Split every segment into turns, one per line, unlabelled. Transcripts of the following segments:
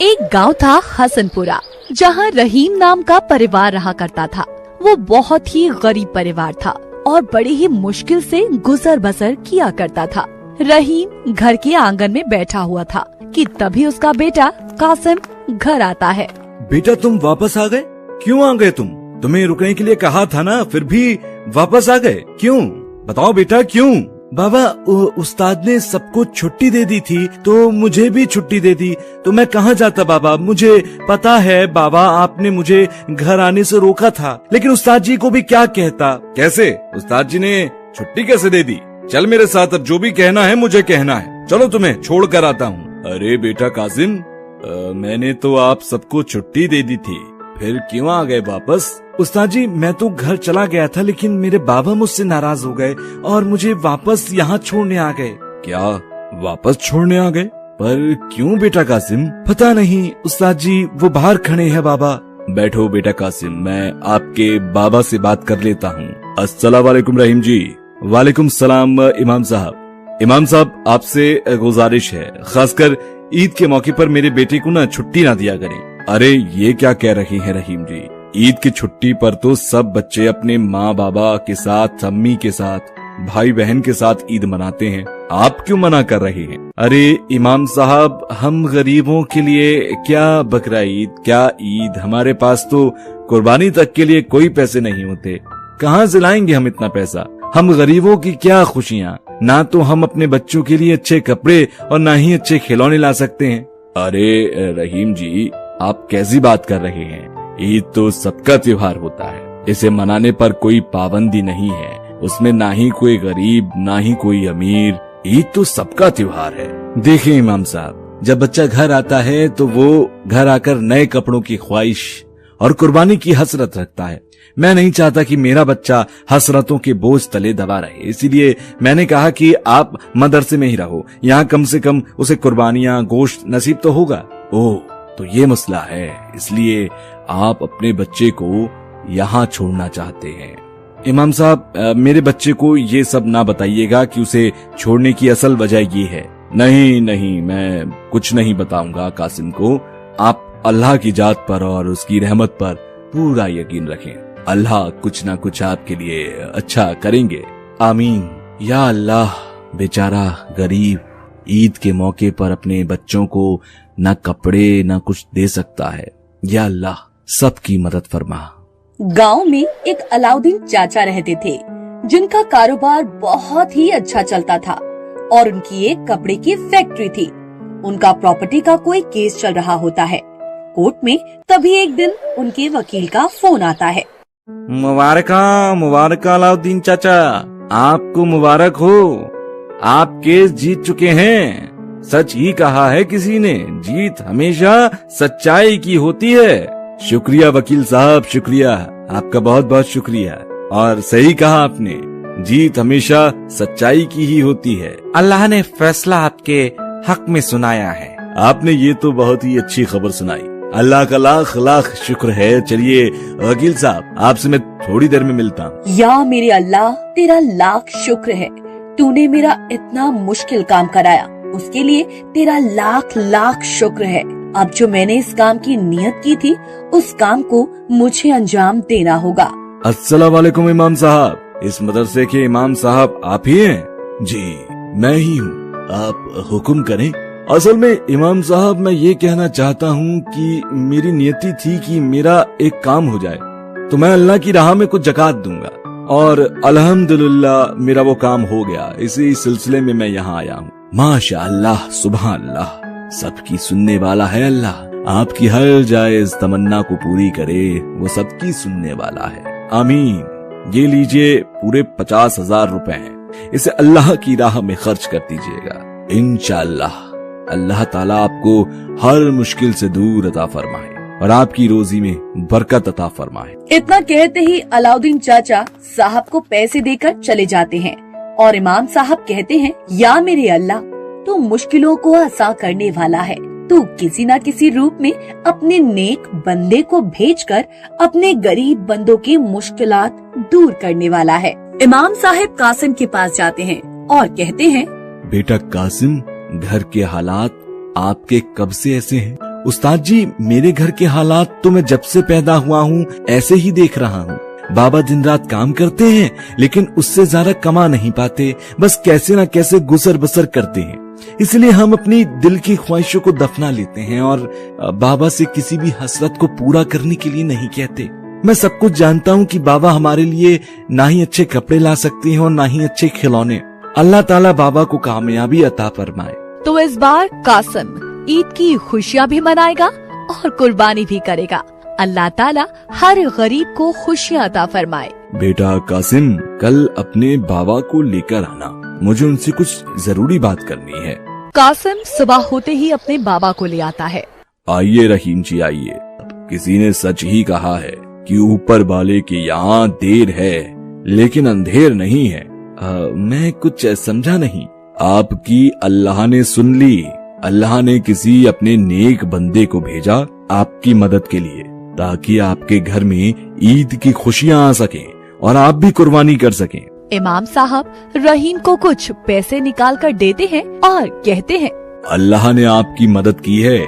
एक गांव था हसनपुरा, जहां रहीम नाम का परिवार रहा करता था। वो बहुत ही गरीब परिवार था और बड़ी ही मुश्किल से गुजर बसर किया करता था। रहीम घर के आंगन में बैठा हुआ था कि तभी उसका बेटा कासिम घर आता है।
बेटा तुम वापस आ गए? क्यों आ गए तुम? तुम्हें रुकने के लिए कहा था ना, फिर भी वापस आ गए क्यों? बताओ बेटा क्यों? बाबा उस्ताद ने सबको छुट्टी दे दी थी तो मुझे भी छुट्टी दे दी, तो मैं कहाँ जाता बाबा? मुझे पता है बाबा, आपने मुझे घर आने से रोका था, लेकिन उस्ताद जी को भी क्या कहता। कैसे? उस्ताद जी ने छुट्टी कैसे दे दी? चल मेरे साथ, अब जो भी कहना है मुझे कहना है। चलो तुम्हें छोड़ कर आता हूँ। अरे बेटा कासिम, मैंने तो आप सबको छुट्टी दे दी थी, फिर क्यों आ गए वापस? उस्ताद जी मैं तो घर चला गया था, लेकिन मेरे बाबा मुझसे नाराज हो गए और मुझे वापस यहाँ छोड़ने आ गए। क्या वापस छोड़ने आ गए? पर क्यों बेटा कासिम? पता नहीं उस्ताद जी, वो बाहर खड़े हैं बाबा। बैठो बेटा कासिम, मैं आपके बाबा से बात कर लेता हूँ। अस्सलाम वालेकुम रहीम जी। वालेकुम सलाम इमाम साहब। इमाम साहब आपसे गुजारिश है, खासकर ईद के मौके पर मेरे बेटे को ना छुट्टी ना दिया करें। अरे ये क्या कह रहे हैं रहीम जी? ईद की छुट्टी पर तो सब बच्चे अपने माँ बाबा के साथ, अम्मी के साथ, भाई बहन के साथ ईद मनाते हैं, आप क्यों मना कर रहे हैं? अरे इमाम साहब, हम गरीबों के लिए क्या बकरा ईद, क्या ईद, हमारे पास तो कुर्बानी तक के लिए कोई पैसे नहीं होते, कहाँ से लाएंगे हम इतना पैसा? हम गरीबों की क्या खुशियाँ, ना तो हम अपने बच्चों के लिए अच्छे कपड़े और ना ही अच्छे खिलौने ला सकते हैं। अरे रहीम जी, आप कैसी बात कर रहे हैं? ईद तो सबका त्योहार होता है, इसे मनाने पर कोई पाबंदी नहीं है, उसमें ना ही कोई गरीब ना ही कोई अमीर, ईद तो सबका त्योहार है। देखिए इमाम साहब, जब बच्चा घर आता है तो वो घर आकर नए कपड़ों की ख्वाहिश और कुर्बानी की हसरत रखता है। मैं नहीं चाहता कि मेरा बच्चा हसरतों के बोझ तले दबा रहे, इसीलिए मैंने कहा कि आप मदरसे में ही रहो, यहाँ कम से कम उसे कुर्बानियां, गोश्त नसीब तो होगा। ओह, तो ये मसला है, इसलिए आप अपने बच्चे को यहाँ छोड़ना चाहते हैं। इमाम साहब, मेरे बच्चे को ये सब ना बताइएगा कि उसे छोड़ने की असल वजह ये है। नहीं नहीं, मैं कुछ नहीं बताऊंगा कासिम को। आप अल्लाह की जात पर और उसकी रहमत पर पूरा यकीन रखें, अल्लाह कुछ ना कुछ आपके लिए अच्छा करेंगे। आमीन या अल्लाह। बेचारा गरीब ईद के मौके पर अपने बच्चों को ना कपड़े ना कुछ दे सकता है, या अल्लाह सबकी मदद फरमा।
गांव में एक अलाउद्दीन चाचा रहते थे, जिनका कारोबार बहुत ही अच्छा चलता था और उनकी एक कपड़े की फैक्ट्री थी। उनका प्रॉपर्टी का कोई केस चल रहा होता है कोर्ट में, तभी एक दिन उनके वकील का फोन आता है।
मुबारक अलाउद्दीन चाचा, आपको मुबारक हो, आप केस जीत चुके हैं। सच ही कहा है किसी ने, जीत हमेशा सच्चाई की होती है। शुक्रिया वकील साहब, शुक्रिया, आपका बहुत बहुत शुक्रिया। और सही कहा आपने, जीत हमेशा सच्चाई की ही होती है।
अल्लाह ने फैसला आपके हक में सुनाया है।
आपने ये तो बहुत ही अच्छी खबर सुनाई, अल्लाह का लाख लाख शुक्र है। चलिए वकील साहब, आपसे मैं थोड़ी देर में मिलता हूँ।
या मेरे अल्लाह, तेरा लाख शुक्र है, तूने मेरा इतना मुश्किल काम कराया, उसके लिए तेरा लाख लाख शुक्र है। अब जो मैंने इस काम की नियत की थी, उस काम को मुझे अंजाम देना होगा।
अस्सलाम वालेकुम इमाम साहब। इस मदरसे के इमाम साहब आप ही हैं? जी मैं ही हूँ, आप हुक्म करें। असल में इमाम साहब, मैं ये कहना चाहता हूँ कि मेरी नियति थी कि मेरा एक काम हो जाए, तो मैं अल्लाह की राह में कुछ ज़कात दूंगा, और अल्हम्दुलिल्लाह मेरा वो काम हो गया। इसी सिलसिले में मैं यहाँ आया हूँ। माशा अल्लाह, सुबह अल्लाह, सबकी सुनने वाला है अल्लाह। आपकी हर जायज तमन्ना को पूरी करे, वो सबकी सुनने वाला है। आमीन। ये लीजिए, पूरे 50,000 रुपए हैं, इसे अल्लाह की राह में खर्च कर दीजिएगा। इंशाअल्लाह अल्लाह ताला आपको हर मुश्किल से दूर अता फरमाए और आपकी रोजी में बरकत अता फरमाए।
इतना कहते ही अलाउद्दीन चाचा साहब को पैसे देकर चले जाते हैं और इमाम साहब कहते हैं, या मेरे अल्लाह, तू मुश्किलों को आसान करने वाला है, तू किसी न किसी रूप में अपने नेक बंदे को भेजकर अपने गरीब बंदों की मुश्किलात दूर करने वाला है। इमाम साहब कासिम के पास जाते हैं और कहते हैं,
बेटा कासिम, घर के हालात आपके कब से ऐसे हैं? उस्ताद जी, मेरे घर के हालात तो मैं जब से पैदा हुआ हूँ ऐसे ही देख रहा हूँ। बाबा दिन रात काम करते हैं, लेकिन उससे ज्यादा कमा नहीं पाते, बस कैसे न कैसे गुजर बसर करते हैं। इसलिए हम अपनी दिल की ख्वाहिशों को दफना लेते हैं और बाबा से किसी भी हसरत को पूरा करने के लिए नहीं कहते। मैं सब कुछ जानता हूँ कि बाबा हमारे लिए ना ही अच्छे कपड़े ला सकते हैं और ना ही अच्छे खिलौने। अल्लाह ताला बाबा को कामयाबी अता फरमाए।
तो इस बार कासिम ईद की खुशियाँ भी मनाएगा और कुर्बानी भी करेगा। अल्लाह ताला हर गरीब को खुशियाँ अता फरमाए।
बेटा कासिम, कल अपने बाबा को लेकर आना, मुझे उनसे कुछ जरूरी बात करनी है।
कासिम सुबह होते ही अपने बाबा को ले आता है।
आइए रहीम जी, आइए। किसी ने सच ही कहा है कि ऊपर वाले के यहाँ देर है लेकिन अंधेर नहीं है। मैं कुछ समझा नहीं। आपकी अल्लाह ने सुन ली। अल्लाह ने किसी अपने नेक बंदे को भेजा आपकी मदद के लिए, ताकि आपके घर में ईद की खुशियाँ आ सकें और आप भी कुर्बानी कर सकें।
इमाम साहब रहीम को कुछ पैसे निकाल कर देते हैं और कहते हैं,
अल्लाह ने आपकी मदद की है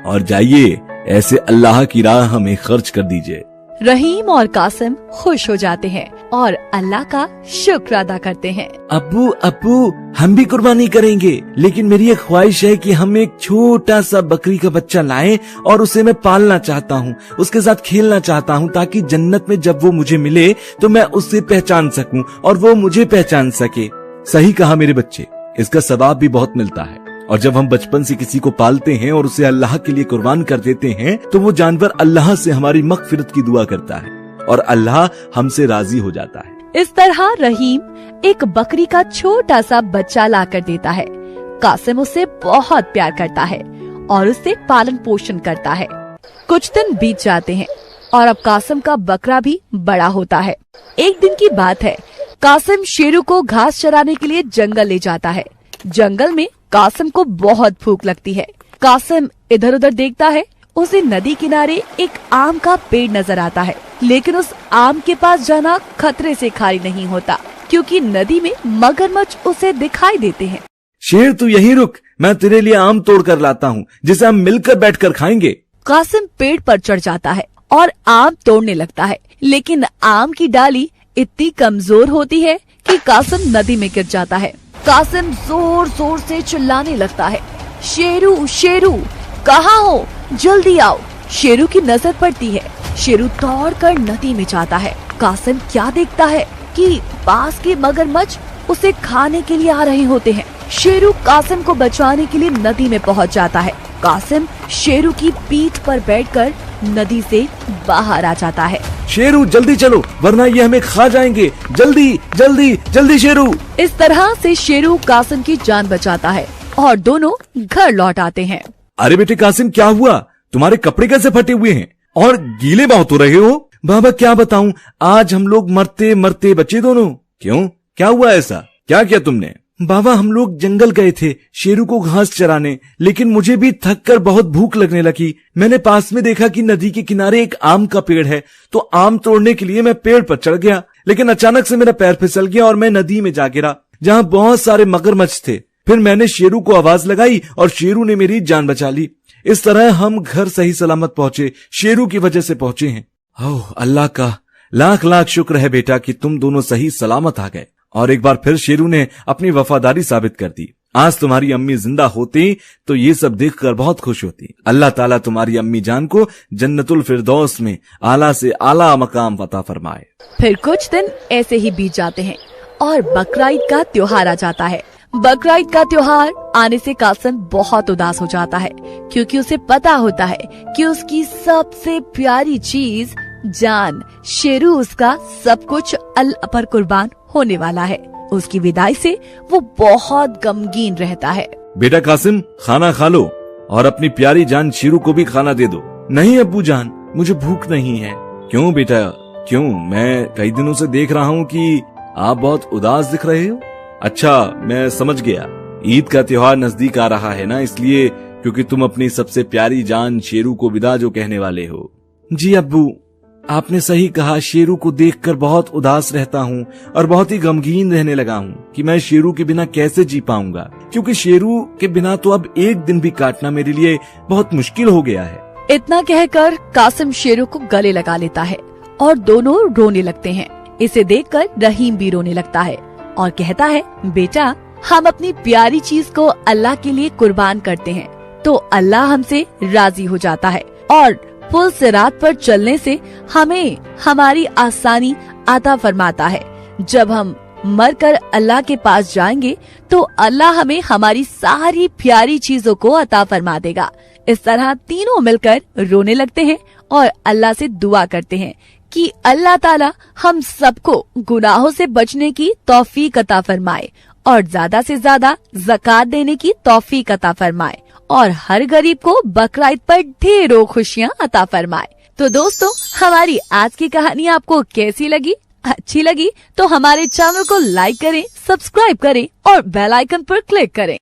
और जाइए ऐसे अल्लाह की राह हमें खर्च कर दीजिए।
रहीम और कासिम खुश हो जाते हैं और अल्लाह का शुक्र अदा करते हैं।
अब्बू अब्बू, हम भी कुर्बानी करेंगे, लेकिन मेरी एक ख्वाहिश है कि हम एक छोटा सा बकरी का बच्चा लाएं और उसे मैं पालना चाहता हूँ, उसके साथ खेलना चाहता हूँ, ताकि जन्नत में जब वो मुझे मिले तो मैं उससे पहचान सकूं और वो मुझे पहचान सके। सही कहा मेरे बच्चे, इसका सवाब भी बहुत मिलता है। और जब हम बचपन से किसी को पालते हैं और उसे अल्लाह के लिए कुर्बान कर देते हैं तो वो जानवर अल्लाह से हमारी मगफिरत की दुआ करता है और अल्लाह हमसे राजी हो जाता है।
इस तरह रहीम एक बकरी का छोटा सा बच्चा ला कर देता है। कासिम उसे बहुत प्यार करता है और उससे पालन पोषण करता है। कुछ दिन बीत जाते हैं और अब कासिम का बकरा भी बड़ा होता है। एक दिन की बात है, कासिम शेरू को घास चराने के लिए जंगल ले जाता है। जंगल में कासिम को बहुत भूख लगती है। कासिम इधर उधर देखता है, उसे नदी किनारे एक आम का पेड़ नजर आता है, लेकिन उस आम के पास जाना खतरे से खाली नहीं होता, क्योंकि नदी में मगरमच्छ उसे दिखाई देते हैं।
शेर तू यहीं रुक, मैं तेरे लिए आम तोड़ कर लाता हूँ, जिसे हम मिलकर बैठकर खाएंगे।
कासिम पेड़ पर चढ़ जाता है और आम तोड़ने लगता है, लेकिन आम की डाली इतनी कमजोर होती है कि कासिम नदी में गिर जाता है। कासिम जोर जोर से चिल्लाने लगता है, शेरू शेरू कहाँ हो, जल्दी आओ। शेरू की नजर पड़ती है। शेरू दौड़कर नदी में जाता है। कासिम क्या देखता है कि पास के मगरमच्छ उसे खाने के लिए आ रहे होते हैं। शेरू कासिम को बचाने के लिए नदी में पहुंच जाता है। कासिम शेरू की पीठ पर बैठकर नदी से बाहर आ जाता है।
शेरू जल्दी चलो, वरना ये हमें खा जाएंगे, जल्दी जल्दी जल्दी शेरू।
इस तरह से शेरू कासिम की जान बचाता है और दोनों घर लौट आते हैं।
अरे बेटे कासिम, क्या हुआ? तुम्हारे कपड़े कैसे फटे हुए हैं और गीले बहुत हो रहे हो? बाबा क्या बताऊं, आज हम लोग मरते मरते बचे दोनों। क्यों, क्या हुआ ऐसा? क्या किया तुमने? बाबा हम लोग जंगल गए थे शेरू को घास चराने, लेकिन मुझे भी थक कर बहुत भूख लगने लगी। मैंने पास में देखा कि नदी के किनारे एक आम का पेड़ है, तो आम तोड़ने के लिए मैं पेड़ पर चढ़ गया, लेकिन अचानक से मेरा पैर फिसल गया और मैं नदी में जा गिरा, जहाँ बहुत सारे मगरमच्छ थे। फिर मैंने शेरू को आवाज लगाई और शेरू ने मेरी जान बचा ली। इस तरह हम घर सही सलामत पहुंचे, शेरू की वजह से पहुंचे हैं। ओह अल्लाह का लाख लाख शुक्र है बेटा कि तुम दोनों सही सलामत आ गए। और एक बार फिर शेरू ने अपनी वफादारी साबित कर दी। आज तुम्हारी अम्मी जिंदा होती तो ये सब देखकर बहुत खुश होती। अल्लाह ताला तुम्हारी अम्मी जान को जन्नतुल फिरदौस में आला से आला मकाम अता फरमाए।
फिर कुछ दिन ऐसे ही बीत जाते हैं और बकरा ईद का त्योहार आ जाता है। बकरा ईद का त्योहार आने से कासिम बहुत उदास हो जाता है, क्योंकि उसे पता होता है कि उसकी सबसे प्यारी चीज जान शेरू उसका सब कुछ अल्लाह पर कुर्बान होने वाला है। उसकी विदाई से वो बहुत गमगीन रहता है।
बेटा कासिम, खाना खा लो और अपनी प्यारी जान शेरू को भी खाना दे दो। नहीं अब्बू जान, मुझे भूख नहीं है। क्यों बेटा क्यों? मैं कई दिनों से देख रहा हूँ कि आप बहुत उदास दिख रहे हो। अच्छा मैं समझ गया, ईद का त्योहार नजदीक आ रहा है ना, इसलिए, क्योंकि तुम अपनी सबसे प्यारी जान शेरू को विदा जो कहने वाले हो। जी अब्बू, आपने सही कहा, शेरू को देखकर बहुत उदास रहता हूँ और बहुत ही गमगीन रहने लगा हूँ कि मैं शेरू के बिना कैसे जी पाऊंगा, क्योंकि शेरू के बिना तो अब एक दिन भी काटना मेरे लिए बहुत मुश्किल हो गया है।
इतना कहकर कासिम शेरू को गले लगा लेता है और दोनों रोने लगते हैं। इसे देखकर रहीम भी रोने लगता है और कहता है, बेटा, हम अपनी प्यारी चीज को अल्लाह के लिए कुर्बान करते हैं तो अल्लाह हमसे राजी हो जाता है और पुल सिरात पर चलने से हमें हमारी आसानी अता फरमाता है। जब हम मरकर अल्लाह के पास जाएंगे तो अल्लाह हमें हमारी सारी प्यारी चीजों को अता फरमा देगा। इस तरह तीनों मिलकर रोने लगते हैं और अल्लाह से दुआ करते हैं कि अल्लाह ताला हम सबको गुनाहों से बचने की तौफीक अता फरमाए और ज्यादा से ज्यादा ज़कात देने की तौफीक अता फरमाए और हर गरीब को बकरा ईद पर ढेरों खुशियाँ अता फरमाए। तो दोस्तों, हमारी आज की कहानी आपको कैसी लगी? अच्छी लगी तो हमारे चैनल को लाइक करें, सब्सक्राइब करें और बेल आइकन पर क्लिक करें।